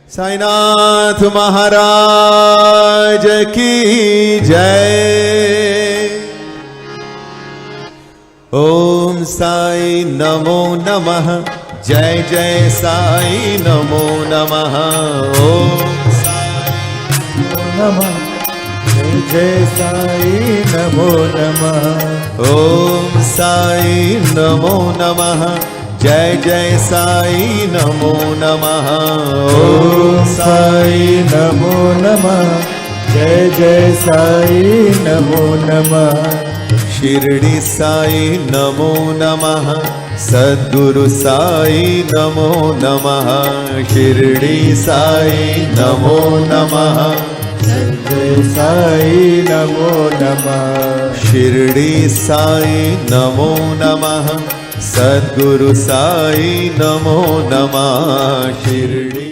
साईनाथ महाराज की जय। ओम साई नमो नमः। जय जय साई नमो नमः। ओम साई नमः। जय जय साई नमो नमः। ओम साई नमो नमः। जय जय साई नमो नमः। ओम साई नमो नमः। जय जय साई नमो नमः। शिरडी साई नमो नमः। सद्गुरु साई नमो नमः। शिरडी साई नमो नमः। जय जय साई नमो नमः। शिरडी साई नमो नमः। सद्गुरु साई नमो नमः। शिरडी